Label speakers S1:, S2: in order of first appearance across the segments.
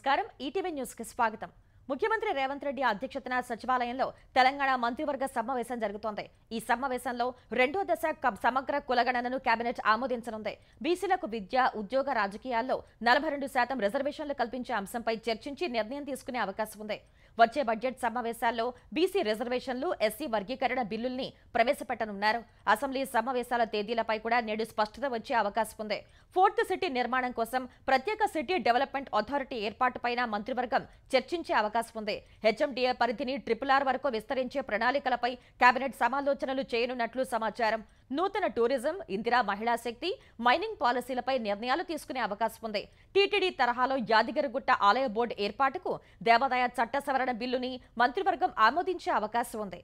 S1: నమస్కారం ETV news కి స్వాగతం। ముఖ్యమంత్రి రేవంత్ రెడ్డి అధ్యక్షతన సచివాలయంలో తెలంగాణ మంత్రివర్గ సమావేశం జరుగుతోంది। ఈ సమావేశంలో రెండో దశ సమగ్ర కులగణనను కేబినెట్ ఆమోదించనుంది। బీసీలకు విద్య, ఉద్యోగ, రాజకీయాల్లో 42% రిజర్వేషన్లు కల్పించే అంశంపై చర్చించి నిర్ణయం తీసుకునే అవకాశం ఉంది। వచ్చే బడ్జెట్ సమావేశాల్లో బీసీ రిజర్వేషన్లు, ఎస్సీ వర్గీకరణ బిల్లుల్ని ప్రవేశపెట్టనున్నారు। అసెంబ్లీ సమావేశాల తేదీలపై కూడా నేడు స్పష్టత వచ్చే అవకాశం ఉంది। ఫోర్త్ సిటీ నిర్మాణం కోసం ప్రత్యేక సిటీ డెవలప్మెంట్ అథారిటీ ఏర్పాటుపైన మంత్రివర్గం చర్చించే అవకాశం ఉంది। హెచ్ఎండిఏ పరిధిని RRR వరకు విస్తరించే ప్రణాళికలపై కేబినెట్ సమాలోచనలు చేయనున్నట్లు సమాచారం। నూతన టూరిజం, ఇందిరా మహిళా శక్తి, మైనింగ్ పాలసీలపై నిర్ణయాలు తీసుకునే అవకాశం ఉంది। టీటీడీ తరహాలో యాదగిరిగుట్ట ఆలయ బోర్డు ఏర్పాటుకు దేవాదాయ చట్ట సవరణ బిల్లుని మంత్రివర్గం ఆమోదించే అవకాశం ఉంది।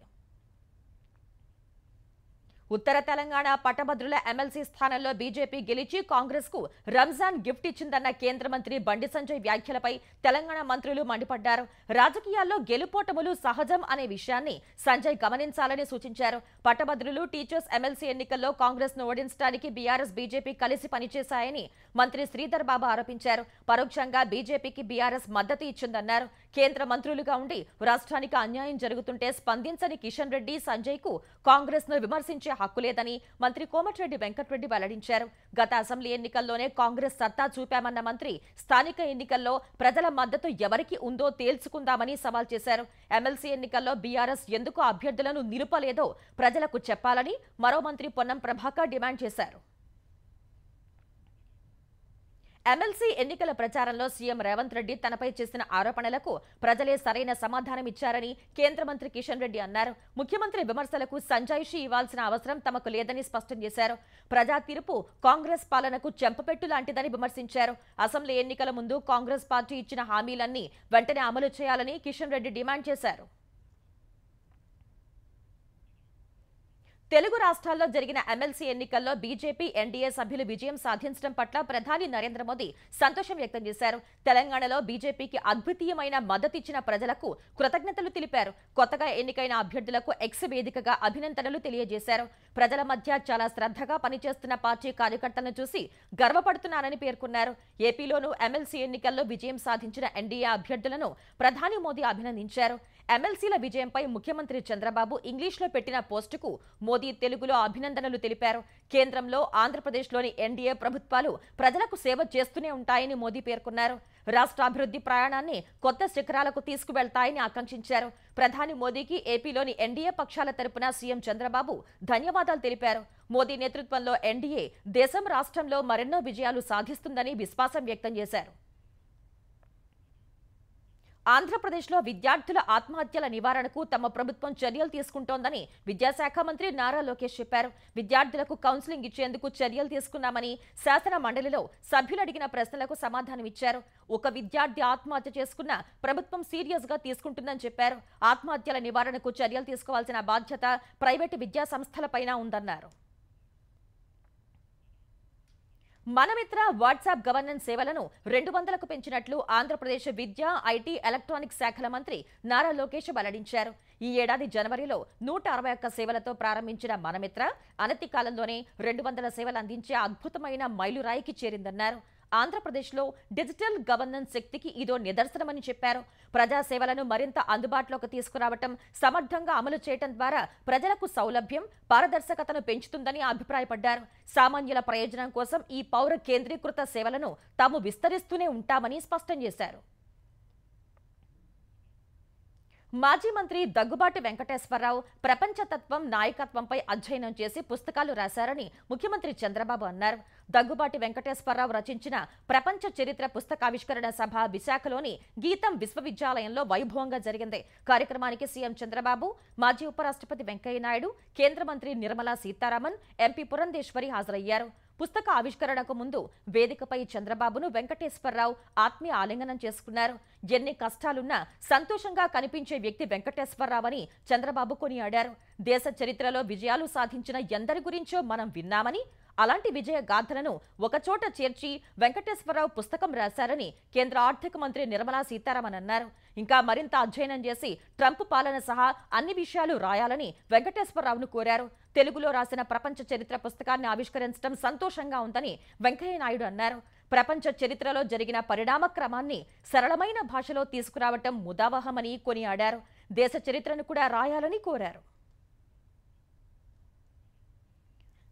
S1: ఉత్తర తెలంగాణ పట్టభద్రుల ఎమ్మెల్సీ స్థానంలో బీజేపీ గెలిచి కాంగ్రెస్ కు రంజాన్ గిఫ్ట్ ఇచ్చిందన్న కేంద్ర మంత్రి బండి సంజయ్ వ్యాఖ్యలపై తెలంగాణ మంత్రులు మండిపడ్డారు। రాజకీయాల్లో గెలుపోటములు సహజం అనే విషయాన్ని సంజయ్ గమనించాలని సూచించారు। పట్టభద్రులు, టీచర్స్ ఎమ్మెల్సీ ఎన్నికల్లో కాంగ్రెస్ ను ఓడించడానికి బీఆర్ఎస్, బీజేపీ కలిసి పనిచేశాయని మంత్రి శ్రీధర్ బాబు ఆరోపించారు। పరోక్షంగా బీజేపీకి బీఆర్ఎస్ మద్దతు ఇచ్చిందన్నారు। కేంద్ర మంత్రులుగా ఉండి రాష్ట్రానికి అన్యాయం జరుగుతుంటే స్పందించని కిషన్ రెడ్డి, సంజయ్ కు కాంగ్రెస్ ను విమర్శించే హక్కు లేదని మంత్రి కోమటిరెడ్డి వెంకటరెడ్డి వెల్లడించారు। గత అసెంబ్లీ ఎన్నికల్లోనే కాంగ్రెస్ సత్తా చూపామన్న మంత్రి స్థానిక ఎన్నికల్లో ప్రజల మద్దతు ఎవరికి ఉందో తేల్చుకుందామని సవాల్ చేశారు। ఎమ్మెల్సీ ఎన్నికల్లో బీఆర్ఎస్ ఎందుకు అభ్యర్థులను నిలుపలేదో ప్రజలకు చెప్పాలని మరో మంత్రి పొన్నం ప్రభాకర్ డిమాండ్ చేశారు। ఎమ్మెల్సీ ఎన్నికల ప్రచారంలో సీఎం రేవంత్ రెడ్డి తనపై చేసిన ఆరోపణలకు ప్రజలే సరైన సమాధానం ఇచ్చారని కేంద్ర మంత్రి కిషన్ రెడ్డి అన్నారు। ముఖ్యమంత్రి విమర్శలకు సంజాయిషీ ఇవ్వాల్సిన అవసరం తమకు లేదని స్పష్టం చేశారు। ప్రజా తీర్పు కాంగ్రెస్ పాలనకు చెంపపెట్టు లాంటిదని విమర్శించారు। అసెంబ్లీ ఎన్నికల ముందు కాంగ్రెస్ పార్టీ ఇచ్చిన హామీలన్నీ వెంటనే అమలు చేయాలని కిషన్ రెడ్డి డిమాండ్ చేశారు। తెలుగు రాష్ట్రాల్లో జరిగిన ఎమ్మెల్సీ ఎన్నికల్లో బీజేపీ, ఎన్డీఏ సభ్యులు విజయం సాధించడం పట్ల ప్రధాని నరేంద్ర మోదీ సంతోషం వ్యక్తం చేశారు। తెలంగాణలో బీజేపీకి అద్వితీయమైన మద్దతిచ్చిన ప్రజలకు కృతజ్ఞతలు తెలిపారు। కొత్తగా ఎన్నికైన అభ్యర్థులకు ఎక్స్ వేదికగా అభినందనలు తెలియజేశారు। ప్రజల మధ్య చాలా శ్రద్ధగా పనిచేస్తున్న పార్టీ కార్యకర్తలను చూసి గర్వపడుతున్నారని పేర్కొన్నారు। ఏపీలోనూ ఎమ్మెల్సీ ఎన్నికల్లో విజయం సాధించిన ఎన్డీఏ అభ్యర్థులను ప్రధాని మోదీ అభినందించారు। ఎమ్మెల్సీల విజయంపై ముఖ్యమంత్రి చంద్రబాబు ఇంగ్లీష్లో పెట్టిన పోస్టుకు మోదీ తెలుగులో అభినందనలు తెలిపారు। కేంద్రంలో, ఆంధ్రప్రదేశ్లోని ఎన్డీఏ ప్రభుత్వాలు ప్రజలకు సేవ చేస్తూనే ఉంటాయని మోదీ పేర్కొన్నారు। రాష్ట్ర అభివృద్ధి ప్రయాణాన్ని కొత్త శిఖరాలకు తీసుకువెళ్తాయని ఆకాంక్షించారు। ప్రధాని మోదీకి ఏపీలోని ఎన్డీఏ పక్షాల తరపున సీఎం చంద్రబాబు ధన్యవాదాలు తెలిపారు। మోదీ నేతృత్వంలో ఎన్డీఏ దేశం, రాష్ట్రంలో మరెన్నో విజయాలు సాధిస్తుందని విశ్వాసం వ్యక్తం చేశారు। ఆంధ్రప్రదేశ్లో విద్యార్థుల ఆత్మహత్యల నివారణకు తమ ప్రభుత్వం చర్యలు తీసుకుంటోందని విద్యాశాఖ మంత్రి నారా లోకేష్ చెప్పారు। విద్యార్థులకు కౌన్సిలింగ్ ఇచ్చేందుకు చర్యలు తీసుకున్నామని శాసన మండలిలో సభ్యులు అడిగిన ప్రశ్నలకు సమాధానమిచ్చారు। ఒక విద్యార్థి ఆత్మహత్య చేసుకున్న ప్రభుత్వం సీరియస్ గా తీసుకుంటుందని చెప్పారు। ఆత్మహత్యల నివారణకు చర్యలు తీసుకోవాల్సిన బాధ్యత ప్రైవేటు విద్యా సంస్థలపైన ఉందన్నారు। మనమిత్ర వాట్సాప్ గవర్నెన్స్ సేవలను 200కు పెంచినట్లు ఆంధ్రప్రదేశ్ విద్య, ఐటీ, ఎలక్ట్రానిక్స్ శాఖల మంత్రి నారా లోకేష్ వెల్లడించారు। ఈ ఏడాది జనవరిలో 161 సేవలతో ప్రారంభించిన మనమిత్ర అనతి కాలంలోనే 200 సేవలు అందించే అద్భుతమైన మైలురాయికి చేరిందన్నారు। ఆంధ్రప్రదేశ్లో డిజిటల్ గవర్నెన్స్ శక్తికి ఇదో నిదర్శనమని చెప్పారు। ప్రజాసేవలను మరింత అందుబాటులోకి తీసుకురావటం, సమర్థంగా అమలు చేయటం ద్వారా ప్రజలకు సౌలభ్యం, పారదర్శకతను పెంచుతుందని అభిప్రాయపడ్డారు। సామాన్యుల ప్రయోజనం కోసం ఈ పౌర కేంద్రీకృత సేవలను తాము విస్తరిస్తూనే ఉంటామని స్పష్టం చేశారు। మాజీ మంత్రి దగ్గుబాటి వెంకటేశ్వరరావు ప్రపంచతత్వం, నాయకత్వంపై అధ్యయనం చేసి పుస్తకాలు రాశారని ముఖ్యమంత్రి చంద్రబాబు అన్నారు। దగ్గుబాటి వెంకటేశ్వరరావు రచించిన ప్రపంచ చరిత్ర పుస్తకావిష్కరణ సభ విశాఖలోని గీతం విశ్వవిద్యాలయంలో వైభవంగా జరిగింది। కార్యక్రమానికి సీఎం చంద్రబాబు, మాజీ ఉపరాష్ట్రపతి వెంకయ్య నాయుడు, కేంద్ర మంత్రి నిర్మలా సీతారామన్, ఎంపీ పురంధేశ్వరి హాజరయ్యారు। పుస్తక ఆవిష్కరణకు ముందు వేదికపై చంద్రబాబును వెంకటేశ్వరరావు ఆత్మీయ ఆలింగనం చేసుకున్నారు। ఎన్ని కష్టాలున్నా సంతోషంగా కనిపించే వ్యక్తి వెంకటేశ్వరరావు అని చంద్రబాబు కొనియాడారు। దేశ చరిత్రలో విజయాలు సాధించిన ఎందరి గురించో మనం విన్నామని, అలాంటి విజయ గాథలను ఒకచోట చేర్చి వెంకటేశ్వరరావు పుస్తకం రాశారని కేంద్ర ఆర్థిక మంత్రి నిర్మలా సీతారామన్ అన్నారు। ఇంకా మరింత అధ్యయనం చేసి ట్రంప్ పాలన సహా అన్ని విషయాలు రాయాలని వెంకటేశ్వరరావును కోరారు। తెలుగులో రాసిన ప్రపంచ చరిత్ర పుస్తకాన్ని ఆవిష్కరించడం సంతోషంగా ఉందని వెంకయ్య నాయుడు అన్నారు। ప్రపంచ చరిత్రలో జరిగిన పరిణామ క్రమాన్ని సరళమైన భాషలో తీసుకురావటం ముదావహమని కొనియాడారు. దేశ చరిత్రను కూడా రాయాలని కోరారు.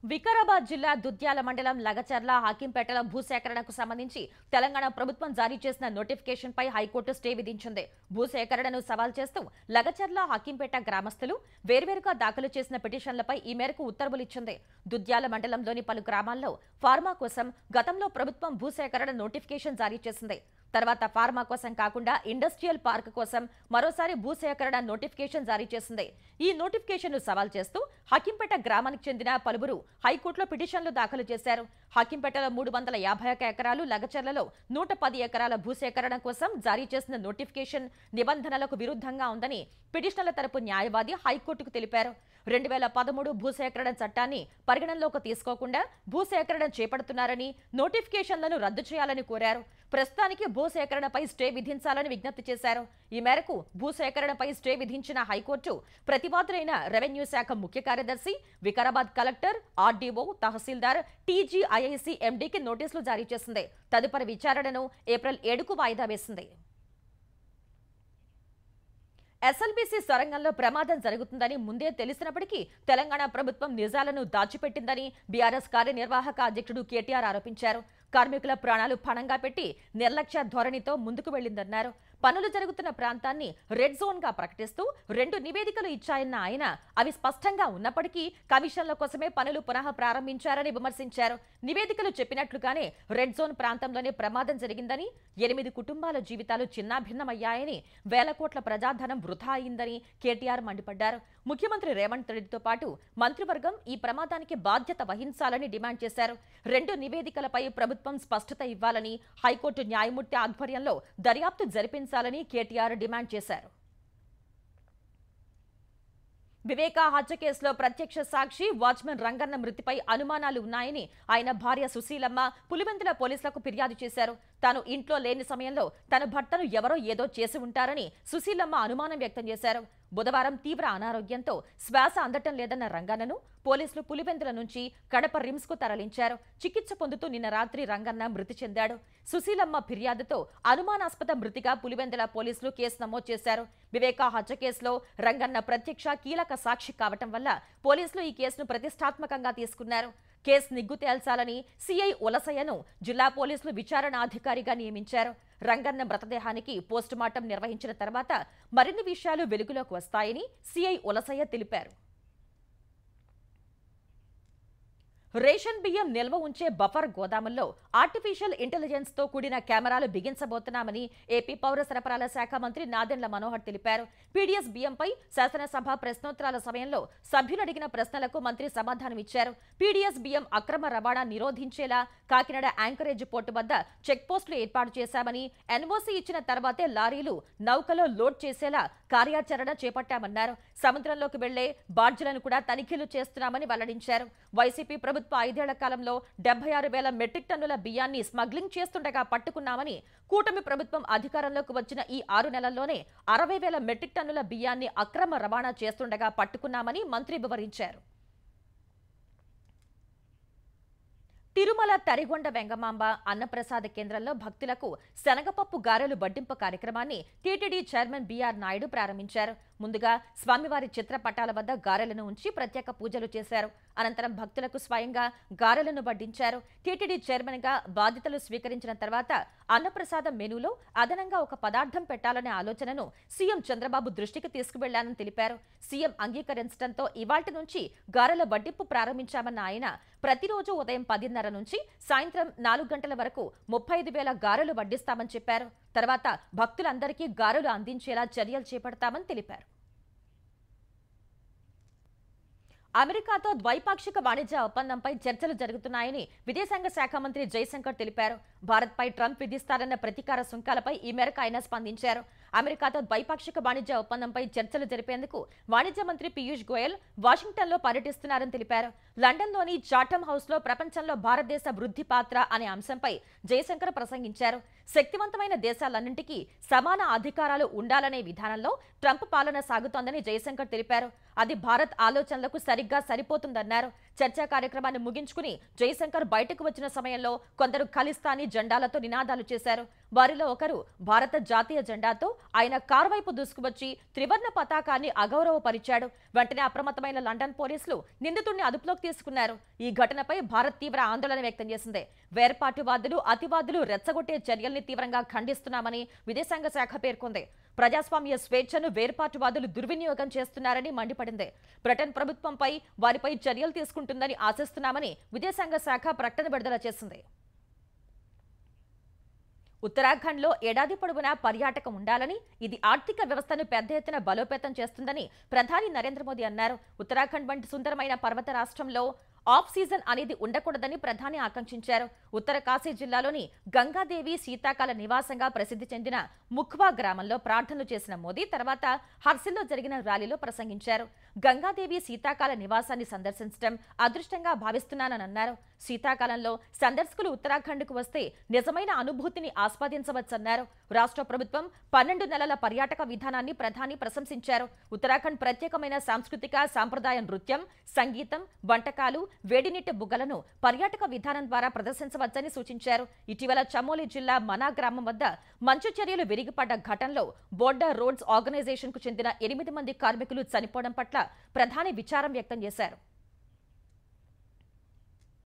S1: వికారాబాద్ జిల్లా దుద్యాల మండలం లగచర్ల హాకింపేటలో భూసేకరణకు సంబంధించి తెలంగాణ ప్రభుత్వం జారీ చేసిన నోటిఫికేషన్పై హైకోర్టు స్టే విధించింది. భూసేకరణను సవాల్ చేస్తూ లగచర్ల హాకింపేట గ్రామస్తులు వేర్వేరుగా దాఖలు చేసిన పిటిషన్లపై ఈ మేరకు ఉత్తర్వులిచ్చింది. దుద్యాల మండలంలోని పలు గ్రామాల్లో ఫార్మా కోసం గతంలో ప్రభుత్వం భూసేకరణ నోటిఫికేషన్ జారీ చేసింది. తర్వాత ఫార్మా కోసం కాకుండా ఇండస్ట్రియల్ పార్క్ కోసం మరోసారి భూసేకరణ నోటిఫికేషన్ జారీ చేసింది. ఈ నోటిఫికేషన్ను సవాల్ చేస్తూ హకింపేట గ్రామానికి చెందిన పలువురు హైకోర్టులో పిటిషన్లు దాఖలు చేశారు. హకింపేటలో 351 ఎకరాలు, లగచర్లలో 110 ఎకరాల భూసేకరణ కోసం జారీ చేసిన నోటిఫికేషన్ నిబంధనలకు విరుద్ధంగా ఉందని పిటిషనర్ల తరపు న్యాయవాది హైకోర్టుకు తెలిపారు. 2013 భూసేకరణ చట్టాన్ని పరిగణనలోకి తీసుకోకుండా భూసేకరణ చేపడుతున్నారని, నోటిఫికేషన్లను రద్దు చేయాలని కోరారు. ప్రస్తుతానికి భూసేకరణపై స్టే విధించాలని విజ్ఞప్తి చేశారు. ఈ మేరకు భూసేకరణపై స్టే విధించిన హైకోర్టు ప్రతివాదులైన రెవెన్యూ శాఖ ముఖ్య కార్యదర్శి, వికారాబాద్ కలెక్టర్, ఆర్డీఓ, తహసీల్దార్, టీజీఐఐసీ ఎండీకి నోటీసులు జారీ చేసింది. తదుపరి విచారణను ఏప్రిల్ 7కు వాయిదా వేసింది. ఎస్ఎల్బీసీ సొరంగంలో ప్రమాదం జరుగుతుందని ముందే తెలిసినప్పటికీ తెలంగాణ ప్రభుత్వం నిజాలను దాచిపెట్టిందని బీఆర్ఎస్ కార్యనిర్వాహక అధ్యక్షుడు కేటీఆర్ ఆరోపించారు. కార్మికుల ప్రాణాలు పణంగా పెట్టి నిర్లక్ష్య ధోరణితో ముందుకు వెళ్లిందన్నారు. పనులు జరుగుతున్న ప్రాంతాన్ని రెడ్ జోన్ గా ప్రకటిస్తూ 2 నివేదికలు ఇచ్చాయన్న ఆయన అవి స్పష్టంగా ఉన్నప్పటికీ కమిషన్ల కోసమే పనులు పునః ప్రారంభించారని విమర్శించారు. నివేదికలు చెప్పినట్లుగానే రెడ్ జోన్ ప్రాంతంలోనే ప్రమాదం జరిగిందని, 8 కుటుంబాల జీవితాలు చిన్నాభిన్నమయ్యాయని, వేల కోట్ల ప్రజాధనం వృధా అయిందని కేటీఆర్ మండిపడ్డారు. ముఖ్యమంత్రి రేవంత్ రెడ్డితో పాటు మంత్రివర్గం ఈ ప్రమాదానికి బాధ్యత వహించాలని డిమాండ్ చేశారు. 2 నివేదికలపై ప్రభుత్వం స్పష్టత ఇవ్వాలని, హైకోర్టు న్యాయమూర్తి ఆధ్వర్యంలో దర్యాప్తు జరిపించాలని కేటీఆర్ డిమాండ్ చేశారు. వివేకా హత్య కేసులో ప్రత్యక్ష సాక్షి వాచ్మెన్ రంగన్న మృతిపై అనుమానాలు ఉన్నాయని ఆయన భార్య సుశీలమ్మ పులివెందుల పోలీసులకు ఫిర్యాదు చేశారు. తాను ఇంట్లో లేని సమయంలో తన భర్తను ఎవరో ఏదో చేసి ఉంటారని సుశీలమ్మ అనుమానం వ్యక్తం చేశారు. బుధవారం తీవ్ర అనారోగ్యంతో శ్వాస అందటం లేదన్న రంగన్నను పోలీసులు పులివెందుల నుంచి కడప రిమ్స్ కు తరలించారు. చికిత్స పొందుతూ నిన్న రాత్రి రంగన్న మృతి చెందాడు. సుశీలమ్మ ఫిర్యాదుతో అనుమానాస్పద మృతిగా పులివెందుల పోలీసులు కేసు నమోదు చేశారు. వివేకా హత్య కేసులో రంగన్న ప్రత్యక్ష కీలక సాక్షి కావటం వల్ల పోలీసులు ఈ కేసును ప్రతిష్టాత్మకంగా తీసుకున్నారు. కేసు నిగ్గు తేల్చాలని సిఐ ఉలసయ్యను జిల్లా పోలీసులు విచారణాధికారిగా నియమించారు. రంగన్న మృతదేహానికి పోస్టుమార్టం నిర్వహించిన తర్వాత మరిన్ని విషయాలు వెలుగులోకి వస్తాయని సిఐ ఉలసయ్య తెలిపారు. రేషన్ బియ్యం నిల్వ ఉంచే బఫర్ గోదాముల్లో ఆర్టిఫిషియల్ ఇంటెలిజెన్స్ తో కూడిన కెమెరాలు బిగించబోతున్నామని ఏపీ పౌర సరఫరాల శాఖ మంత్రి నాదెండ్ల మనోహర్ తెలిపారు. పీడీఎస్ బియ్యంపై శాసనసభ ప్రశ్నోత్తరాల సమయంలో సభ్యులు అడిగిన ప్రశ్నలకు మంత్రి సమాధానమిచ్చారు. పీడీఎస్ బియ్యం అక్రమ రవాణా నిరోధించేలా కాకినాడ యాంకరేజ్ పోర్టు వద్ద చెక్ పోస్టులు ఏర్పాటు చేశామని, ఎన్ఓసీ ఇచ్చిన తర్వాతే లారీలు నౌకలో లోడ్ చేసేలా కార్యాచరణ చేపట్టామన్నారు. సముద్రంలోకి వెళ్లే బార్జీలను కూడా తనిఖీలు చేస్తున్నామని వెల్లడించారు. వైసీపీ ప్రభుత్వ 5 ఏళ్ల కాలంలో 76,000 మెట్రిక్ టన్నుల బియ్యాన్ని స్మగ్లింగ్ చేస్తుండగా పట్టుకున్నామని, కూటమి ప్రభుత్వం అధికారంలోకి వచ్చిన ఈ 6 నెలల్లోనే 60,000 మెట్రిక్ టన్నుల బియ్యాన్ని అక్రమ రవాణా చేస్తుండగా పట్టుకున్నామని మంత్రి వివరించారు. తిరుమల తరిగొండ వెంగమాంబ అన్నప్రసాద కేంద్రంలో భక్తులకు శనగపప్పు గారెలు వడ్డింపు కార్యక్రమాన్ని టీటీడీ చైర్మన్ బీఆర్ నాయుడు ప్రారంభించారు. ముందుగా స్వామివారి చిత్రపటాల వద్ద గారెలను ఉంచి ప్రత్యేక పూజలు చేశారు. అనంతరం భక్తులకు స్వయంగా గారెలను వడ్డించారు. టీటీడీ చైర్మన్ గా బాధ్యతలు స్వీకరించిన తర్వాత అన్నప్రసాదం మెనూలో అదనంగా ఒక పదార్థం పెట్టాలనే ఆలోచనను సీఎం చంద్రబాబు దృష్టికి తీసుకువెళ్లానని తెలిపారు. సీఎం అంగీకరించడంతో ఇవాళ్టి నుంచి గారెల వడ్డింపు ప్రారంభించామన్న ఆయన ప్రతిరోజు ఉదయం 10:30 నుంచి సాయంత్రం 4 గంటల వరకు 35,000 గారెలు వడ్డిస్తామని చెప్పారు. తర్వాత భక్తులందరికీ గారెలు అందించేలా చర్యలు చేపడతామని తెలిపారు. అమెరికాతో ద్వైపాక్షిక వాణిజ్య ఒప్పందంపై చర్చలు జరుగుతున్నాయని విదేశాంగ శాఖ మంత్రి జైశంకర్ తెలిపారు. భారత్పై ట్రంప్ విధిస్తారన్న ప్రతీకార సుంకాలపై ఈ మేరకు ఆయన స్పందించారు. అమెరికాతో ద్వైపాక్షిక వాణిజ్య ఒప్పందంపై చర్చలు జరిపేందుకు వాణిజ్య మంత్రి పీయూష్ గోయల్ వాషింగ్టన్లో పర్యటిస్తున్నారని తెలిపారు. లండన్లోని చాటమ్ హౌస్లో ప్రపంచంలో భారతదేశ వృద్ధి పాత్ర అనే అంశంపై జయశంకర్ ప్రసంగించారు. శక్తివంతమైన దేశాలన్నింటికీ సమాన అధికారాలు ఉండాలనే విధానంలో ట్రంప్ పాలన సాగుతోందని జయశంకర్ తెలిపారు. అది భారత్ ఆలోచనలకు సరిగ్గా సరిపోతుందన్నారు. చర్చా కార్యక్రమాన్ని ముగించుకుని జయశంకర్ బయటకు వచ్చిన సమయంలో కొందరు ఖలిస్తానీ జెండాలతో నినాదాలు చేశారు. వారిలో ఒకరు భారత జాతీయ జెండాతో ఆయన కారు వైపు దూసుకువచ్చి త్రివర్ణ పతాకాన్ని అగౌరవపరిచాడు. వెంటనే అప్రమత్తమైన లండన్ పోలీసులు నిందితుడిని అదుపులోకి తీసుకున్నారు. ఈ ఘటనపై భారత్ తీవ్ర ఆందోళన వ్యక్తం చేసింది. వేర్పాటువాదులు, అతివాదులు రెచ్చగొట్టే చర్యల్ని తీవ్రంగా ఖండిస్తున్నామని విదేశాంగ శాఖ పేర్కొంది. ప్రజాస్వామ్య స్వేచ్ఛను వేర్పాటువాదులు దుర్వినియోగం చేస్తున్నారని మండిపడింది. బ్రిటన్ ప్రభుత్వంపై వారిపై చర్యలు తీసుకుంటుందని ఆశిస్తున్నామని విదేశాంగ శాఖ ప్రకటన విడుదల చేసింది. ఉత్తరాఖండ్లో ఏడాది పొడవునా పర్యాటకం ఉండాలని, ఇది ఆర్థిక వ్యవస్థను పెద్ద ఎత్తున బలోపేతం చేస్తుందని ప్రధాని నరేంద్ర మోదీ అన్నారు. ఉత్తరాఖండ్ వంటి సుందరమైన పర్వత రాష్ట్రంలో ఆఫ్ సీజన్ అనేది ఉండకూడదని ప్రధాని ఆకాంక్షించారు. ఉత్తర కాశీ జిల్లాలోని గంగాదేవి శీతాకాల నివాసంగా ప్రసిద్ధి చెందిన ముఖ్వా గ్రామంలో ప్రార్థనలు చేసిన మోదీ తర్వాత హర్సిల్లో జరిగిన ర్యాలీలో ప్రసంగించారు. గంగాదేవి శీతాకాల నివాసాన్ని సందర్శించడం అదృష్టంగా భావిస్తున్నానన్నారు. శీతాకాలంలో సందర్శకులు ఉత్తరాఖండ్కు వస్తే నిజమైన అనుభూతిని ఆస్వాదించవచ్చన్నారు. రాష్ట్ర ప్రభుత్వం 12 నెలల పర్యాటక విధానాన్ని ప్రధాని ప్రశంసించారు. ఉత్తరాఖండ్ ప్రత్యేకమైన సాంస్కృతిక సాంప్రదాయ నృత్యం, సంగీతం, వంటకాలు, వేడినీటి బుగ్గలను పర్యాటక విధానం ద్వారా ప్రదర్శించవచ్చని సూచించారు. ఇటీవల చమోలి జిల్లా మనా గ్రామం వద్ద మంచు చర్యలు విరిగిపడ్డ ఘటనలో బోర్డర్ రోడ్స్ ఆర్గనైజేషన్ కు చెందిన 8 మంది కార్మికులు చనిపోవడం పట్ల ప్రధాని విచారం వ్యక్తం చేశారు.